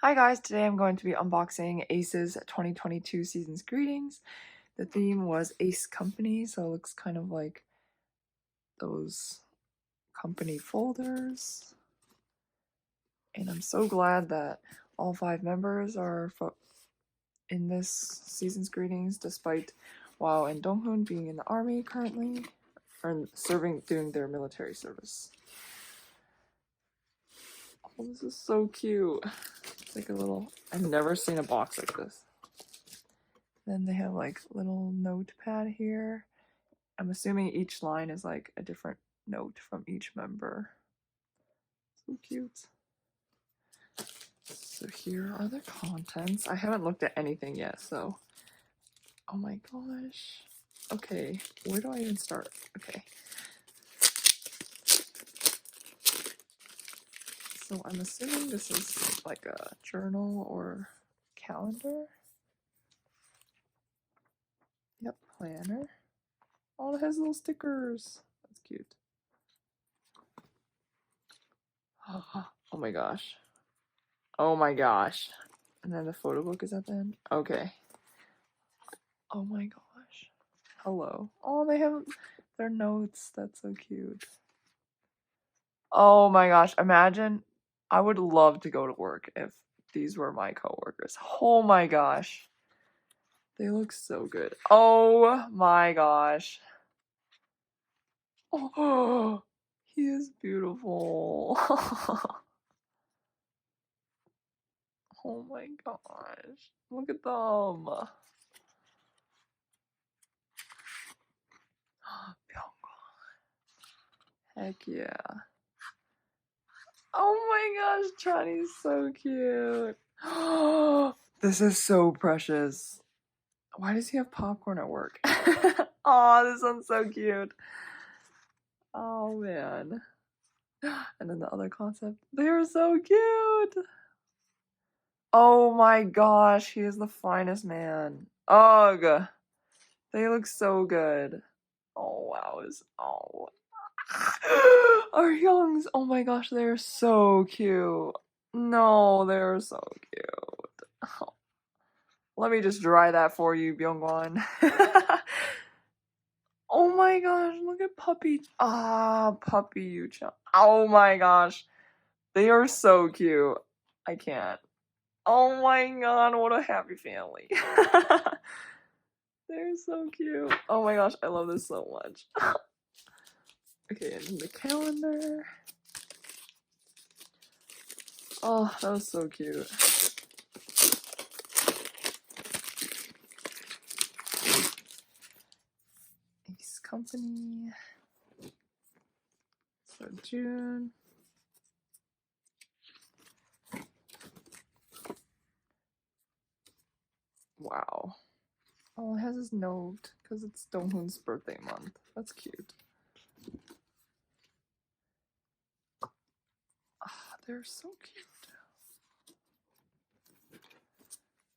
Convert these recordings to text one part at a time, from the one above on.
Hi guys, today I'm going to be unboxing A.C.E.'s 2022 Season's Greetings. The theme was Ace Company, so it looks kind of like those company folders. And I'm so glad that all 5 members are in this Season's Greetings, despite Wow and Donghoon being in the army currently, or doing their military service. Oh, this is so cute. It's like a little, I've never seen a box like this. Then they have like little notepad here. I'm assuming each line is like a different note from each member. So cute. So here are the contents. I haven't looked at anything yet, so. Oh my gosh. Okay, where do I even start? Okay. So I'm assuming this is like a journal or calendar. Yep, planner. Oh, it has little stickers. That's cute. Oh my gosh. Oh my gosh. And then the photo book is at the end? Okay. Oh my gosh. Hello. Oh, they have their notes. That's so cute. Oh my gosh. Imagine, I would love to go to work if these were my coworkers. Oh my gosh. They look so good. Oh my gosh. Oh, he is beautiful. Oh my gosh. Look at them. Heck yeah. Oh my gosh, Johnny's so cute. This is so precious. Why does he have popcorn at work? Oh, this one's so cute. Oh man. And then the other concept. They're so cute. Oh my gosh, he is the finest man. Ugh. They look so good. Oh wow. Oh. Our youngs. Oh my gosh, they're so cute. No, they're so cute. Oh. Let me just dry that for you, Byungwon. Oh my gosh, look at Puppy. Puppy Yucha. Oh my gosh. They are so cute. I can't. Oh my god, what a happy family. They're so cute. Oh my gosh, I love this so much. Okay, and the calendar. Oh, that was so cute. Ace Company. So June. Wow. Oh, it has his note because it's Donghoon's birthday month. That's cute. They're so cute.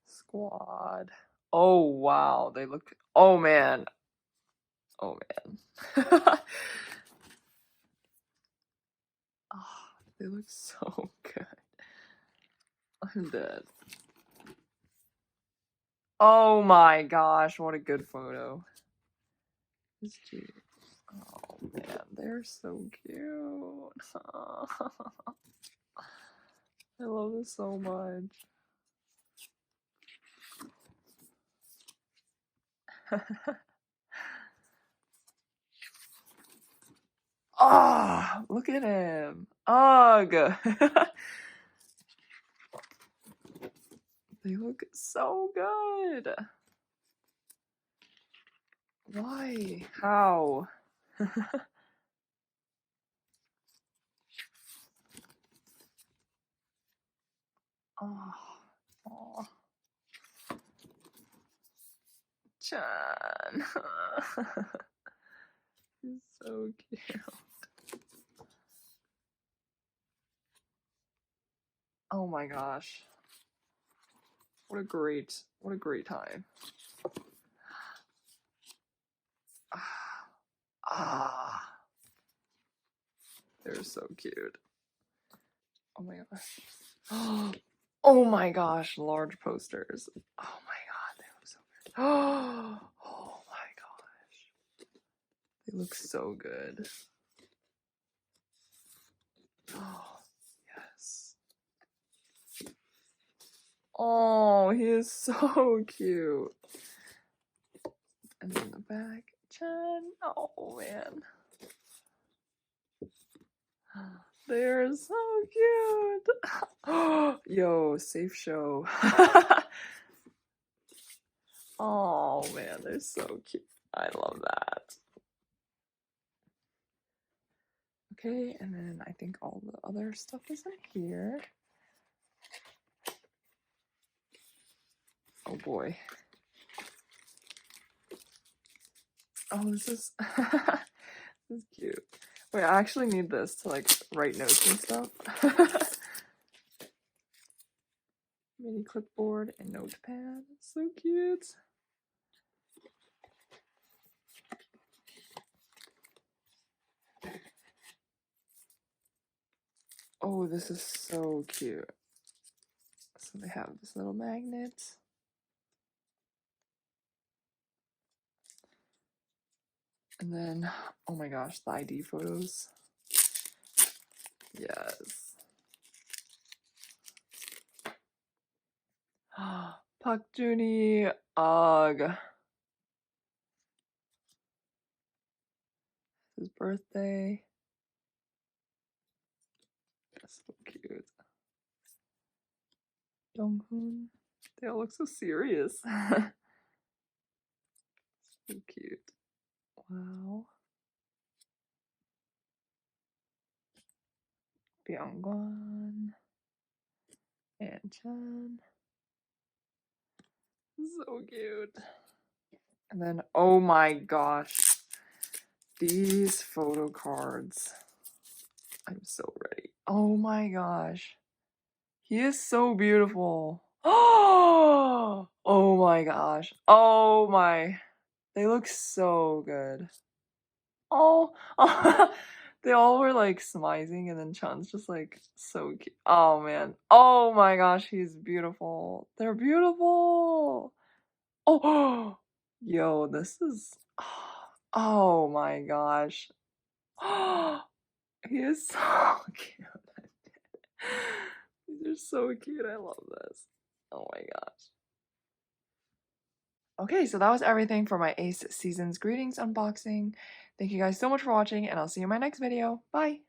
Squad. Oh wow, they look. Oh man. Oh man. Oh, they look so good. I'm dead. Oh my gosh, what a good photo. It's cute. Oh man, they're so cute. I love this so much. Ah, look at him. Ugh. They look so good. Why? How? Oh, oh. Chan. He's so cute. Oh my gosh. What a great time. Ah. They're so cute. Oh my gosh. Oh my gosh, large posters. Oh my god, they look so good. Oh my gosh. They look so good. Oh, yes. Oh, he is so cute. And then the back, Chan. Oh man. They're so cute. Yo, safe show. Oh man, they're so cute. I love that. Okay, and then I think all the other stuff is in here. Oh boy. Oh, this is this is cute. Wait, I actually need this to like write notes and stuff. Mini clipboard and notepad. So cute. Oh, this is so cute. So they have this little magnet. And then, oh my gosh, the ID photos. Yes. Pak Juni. Ugh. His birthday. That's so cute. Donghoon. They all look so serious. So cute. Wow. Byungwan. And Chan. So cute. And then, oh my gosh. These photo cards. I'm so ready. Oh my gosh. He is so beautiful. Oh my gosh. Oh my. They look so good. Oh, they all were like smizing, and then Chan's just like so cute. Oh man. Oh my gosh, he's beautiful. They're beautiful. Oh, yo, this is. Oh my gosh. He is so cute. These are so cute. I love this. Oh my gosh. Okay, so that was everything for my Ace Seasons Greetings unboxing. Thank you guys so much for watching, and I'll see you in my next video. Bye!